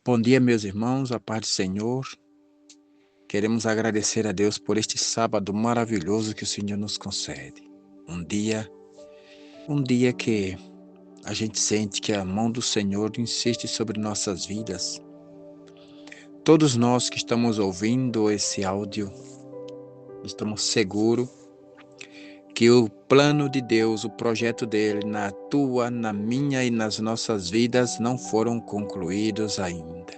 Bom dia, meus irmãos, a paz do Senhor. Queremos agradecer a Deus por este sábado maravilhoso que o Senhor nos concede. Um dia que a gente sente que a mão do Senhor insiste sobre nossas vidas. Todos nós que estamos ouvindo esse áudio, estamos seguros que o plano de Deus, o projeto dele na tua, na minha e nas nossas vidas não foram concluídos ainda.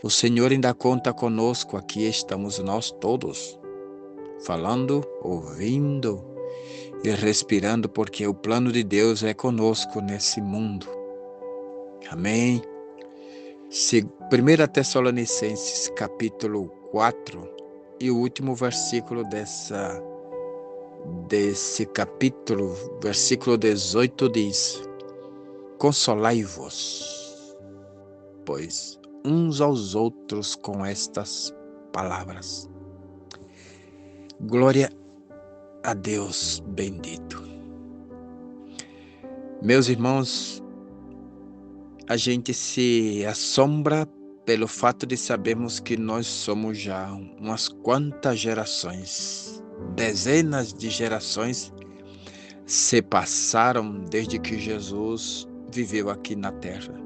O Senhor ainda conta conosco, aqui estamos nós todos, falando, ouvindo e respirando, porque o plano de Deus é conosco nesse mundo. Amém? 1 Tessalonicenses capítulo 4 e o último versículo desse capítulo, versículo 18 diz: Consolai-vos, pois uns aos outros com estas palavras. Glória a Deus bendito. Meus irmãos, a gente se assombra pelo fato de sabermos que nós somos já umas quantas gerações, dezenas de gerações se passaram desde que Jesus viveu aqui na terra.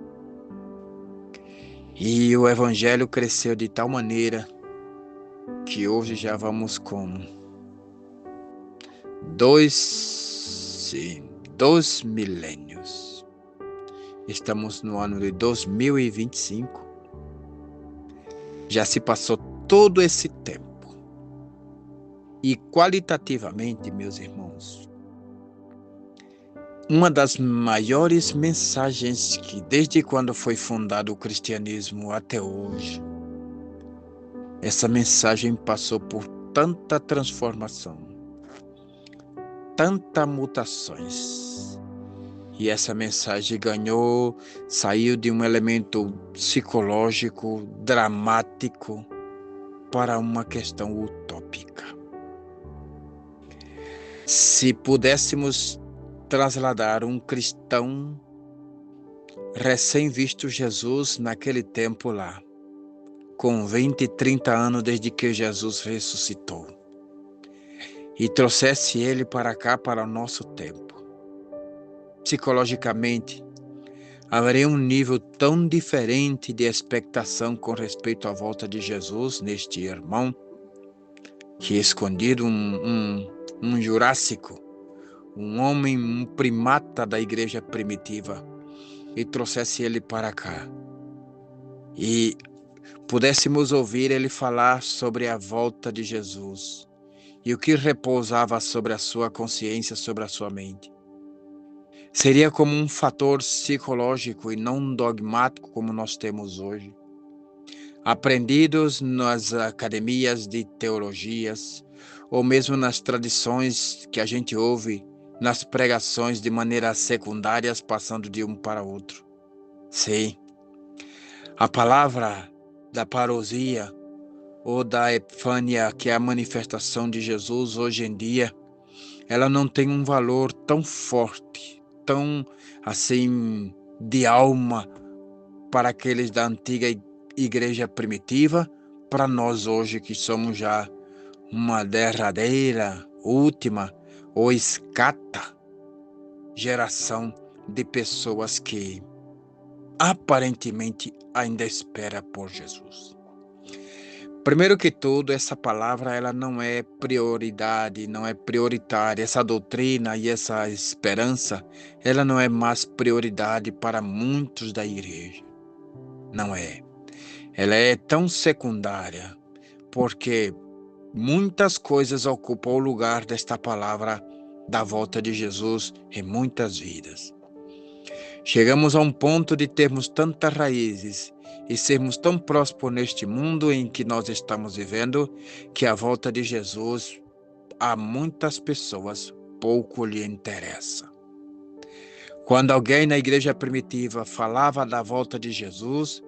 E o Evangelho cresceu de tal maneira que hoje já vamos com 2 milênios. Estamos no ano de 2025. Já se passou todo esse tempo. E qualitativamente, meus irmãos, uma das maiores mensagens que desde quando foi fundado o cristianismo até hoje, essa mensagem passou por tanta transformação, tantas mutações. E essa mensagem saiu de um elemento psicológico, dramático, para uma questão utópica. Se pudéssemos trasladar um cristão recém-visto Jesus naquele tempo lá, com 20, 30 anos desde que Jesus ressuscitou, e trouxesse ele para cá, para o nosso tempo, psicologicamente, haveria um nível tão diferente de expectação com respeito à volta de Jesus neste irmão, que escondido um jurássico, um homem, um primata da igreja primitiva, e trouxesse ele para cá, e pudéssemos ouvir ele falar sobre a volta de Jesus, e o que repousava sobre a sua consciência, sobre a sua mente. Seria como um fator psicológico e não dogmático como nós temos hoje. Aprendidos nas academias de teologias, ou mesmo nas tradições que a gente ouve nas pregações de maneiras secundárias, passando de um para outro. Sim, a palavra da parousia ou da epifania, que é a manifestação de Jesus hoje em dia, ela não tem um valor tão forte, tão assim de alma para aqueles da antiga igreja primitiva, para nós hoje que somos já uma derradeira, última ou escata geração de pessoas que aparentemente ainda espera por Jesus. Primeiro que tudo, essa palavra ela não é prioridade, não é prioritária. Essa doutrina e essa esperança, ela não é mais prioridade para muitos da igreja. Não é. Ela é tão secundária, porque muitas coisas ocupam o lugar desta palavra da volta de Jesus em muitas vidas. Chegamos a um ponto de termos tantas raízes e sermos tão próximos neste mundo em que nós estamos vivendo, que a volta de Jesus a muitas pessoas pouco lhe interessa. Quando alguém na igreja primitiva falava da volta de Jesus,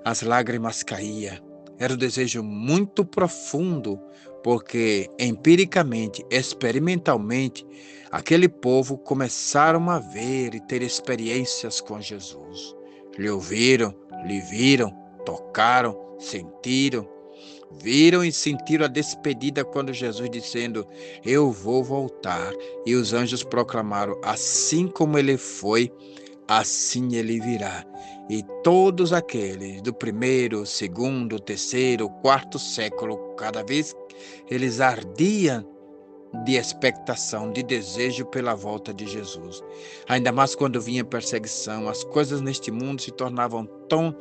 as lágrimas caíam. Era um desejo muito profundo, porque empiricamente, experimentalmente, aquele povo começaram a ver e ter experiências com Jesus. Lhe ouviram, lhe viram, tocaram, sentiram. Viram e sentiram a despedida quando Jesus dizendo, eu vou voltar. E os anjos proclamaram, assim como ele foi, assim ele virá. E todos aqueles do primeiro, segundo, terceiro, quarto século, cada vez eles ardiam de expectação, de desejo pela volta de Jesus. Ainda mais quando vinha perseguição, as coisas neste mundo se tornavam tão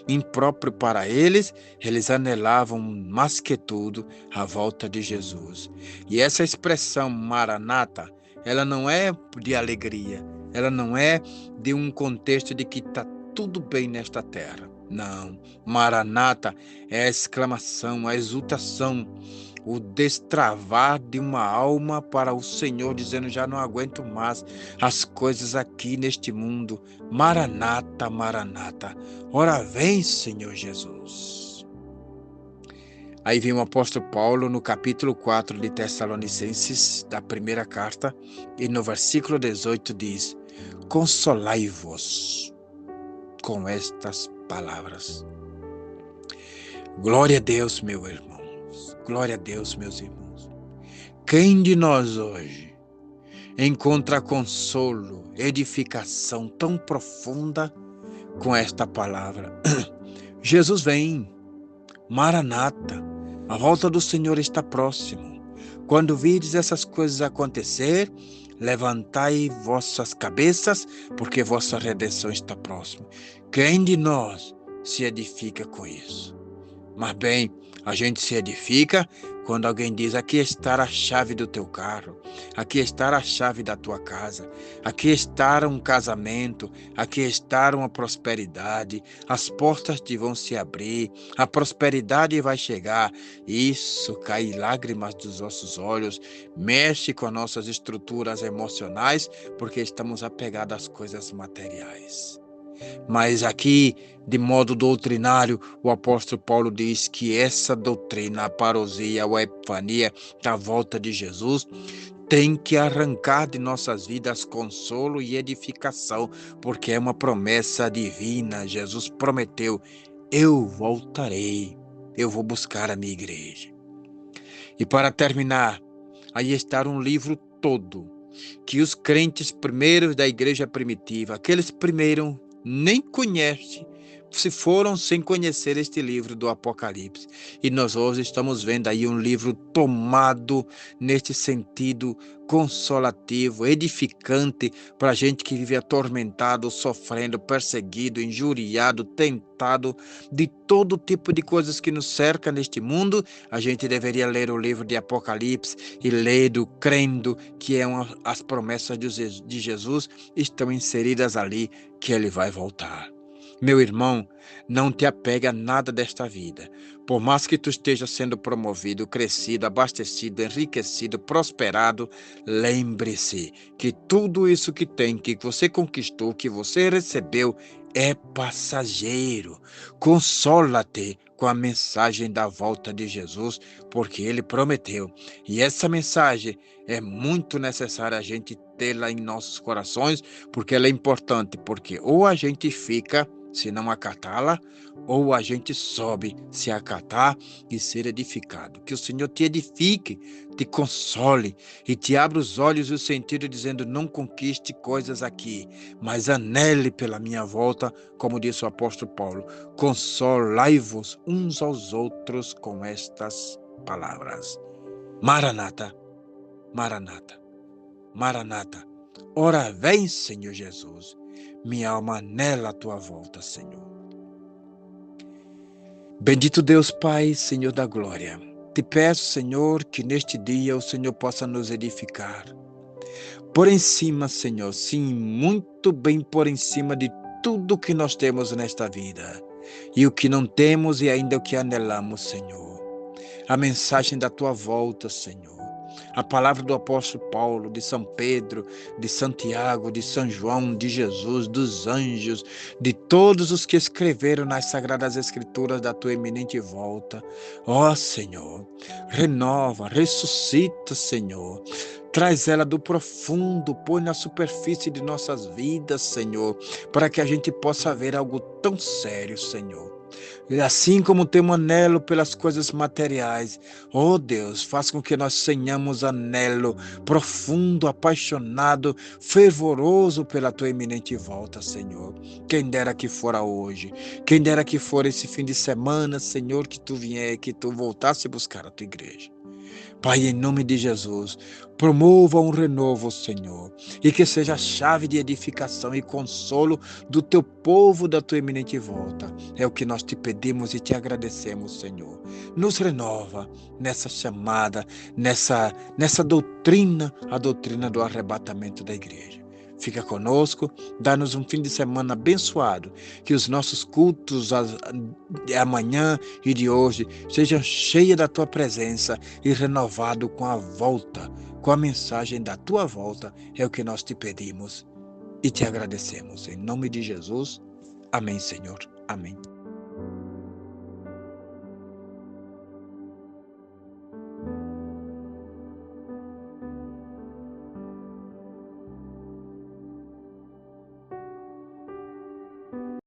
impróprias para eles, eles anelavam mais que tudo a volta de Jesus. E essa expressão Maranata, ela não é de alegria, ela não é de um contexto de que está tudo bem nesta terra. Não, Maranata é a exclamação, a exultação, o destravar de uma alma para o Senhor, dizendo, já não aguento mais as coisas aqui neste mundo. Maranata, Maranata, ora vem, Senhor Jesus. Aí vem o apóstolo Paulo no capítulo 4 de Tessalonicenses, da primeira carta, e no versículo 18 diz, consolai-vos com estas palavras. Glória a Deus, meu irmão. Glória a Deus, meus irmãos. Quem de nós hoje encontra consolo, edificação tão profunda com esta palavra? Jesus vem, Maranata, a volta do Senhor está próximo. Quando virdes essas coisas acontecer, levantai vossas cabeças, porque vossa redenção está próxima. Quem de nós se edifica com isso? Mas bem, a gente se edifica quando alguém diz, aqui está a chave do teu carro, aqui está a chave da tua casa, aqui está um casamento, aqui está uma prosperidade, as portas te vão se abrir, a prosperidade vai chegar. Isso, cai lágrimas dos nossos olhos, mexe com nossas estruturas emocionais, porque estamos apegados às coisas materiais. Mas aqui, de modo doutrinário, o apóstolo Paulo diz que essa doutrina, a parousia, a epifania, da volta de Jesus, tem que arrancar de nossas vidas consolo e edificação, porque é uma promessa divina. Jesus prometeu, eu voltarei, eu vou buscar a minha igreja. E para terminar, aí está um livro todo, que os crentes primeiros da igreja primitiva, aqueles primeiros nem conhecem, se foram sem conhecer este livro do Apocalipse. E nós hoje estamos vendo aí um livro tomado neste sentido consolativo, edificante para a gente que vive atormentado, sofrendo, perseguido, injuriado, tentado de todo tipo de coisas que nos cercam neste mundo. A gente deveria ler o livro de Apocalipse e lendo, crendo que as promessas de Jesus estão inseridas ali, que ele vai voltar. Meu irmão, não te apega a nada desta vida. Por mais que tu esteja sendo promovido, crescido, abastecido, enriquecido, prosperado, lembre-se que tudo isso que tem, que você conquistou, que você recebeu, é passageiro. Consola-te com a mensagem da volta de Jesus, porque ele prometeu. E essa mensagem é muito necessária a gente tê-la em nossos corações, porque ela é importante, porque ou a gente fica se não acatá-la, ou a gente sobe se acatar e ser edificado. Que o Senhor te edifique, te console e te abra os olhos e o sentido dizendo, não conquiste coisas aqui, mas anele pela minha volta, como disse o apóstolo Paulo, consolai-vos uns aos outros com estas palavras. Maranata, Maranata, Maranata, ora vem, Senhor Jesus. Minha alma anela a tua volta, Senhor. Bendito Deus Pai, Senhor da glória. Te peço, Senhor, que neste dia o Senhor possa nos edificar. Por em cima, Senhor, sim, muito bem por em cima de tudo que nós temos nesta vida. E o que não temos e ainda o que anelamos, Senhor. A mensagem da tua volta, Senhor. A palavra do apóstolo Paulo, de São Pedro, de Santiago, de São João, de Jesus, dos anjos, de todos os que escreveram nas Sagradas Escrituras da tua eminente volta. Ó Senhor, renova, ressuscita, Senhor. Traz ela do profundo, põe na superfície de nossas vidas, Senhor, para que a gente possa ver algo tão sério, Senhor. E assim como temos anelo pelas coisas materiais, oh Deus, faz com que nós tenhamos anelo profundo, apaixonado, fervoroso pela tua iminente volta, Senhor. Quem dera que fora hoje, quem dera que fora esse fim de semana, Senhor, que tu vier, que tu voltasse a buscar a tua igreja. Pai, em nome de Jesus, promova um renovo, Senhor, e que seja a chave de edificação e consolo do teu povo da tua iminente volta. É o que nós te pedimos e te agradecemos, Senhor. Nos renova nessa chamada, nessa doutrina, a doutrina do arrebatamento da igreja. Fica conosco, dá-nos um fim de semana abençoado, que os nossos cultos de amanhã e de hoje sejam cheios da tua presença e renovado com a volta, com a mensagem da tua volta, é o que nós te pedimos e te agradecemos. Em nome de Jesus, amém, Senhor, amém.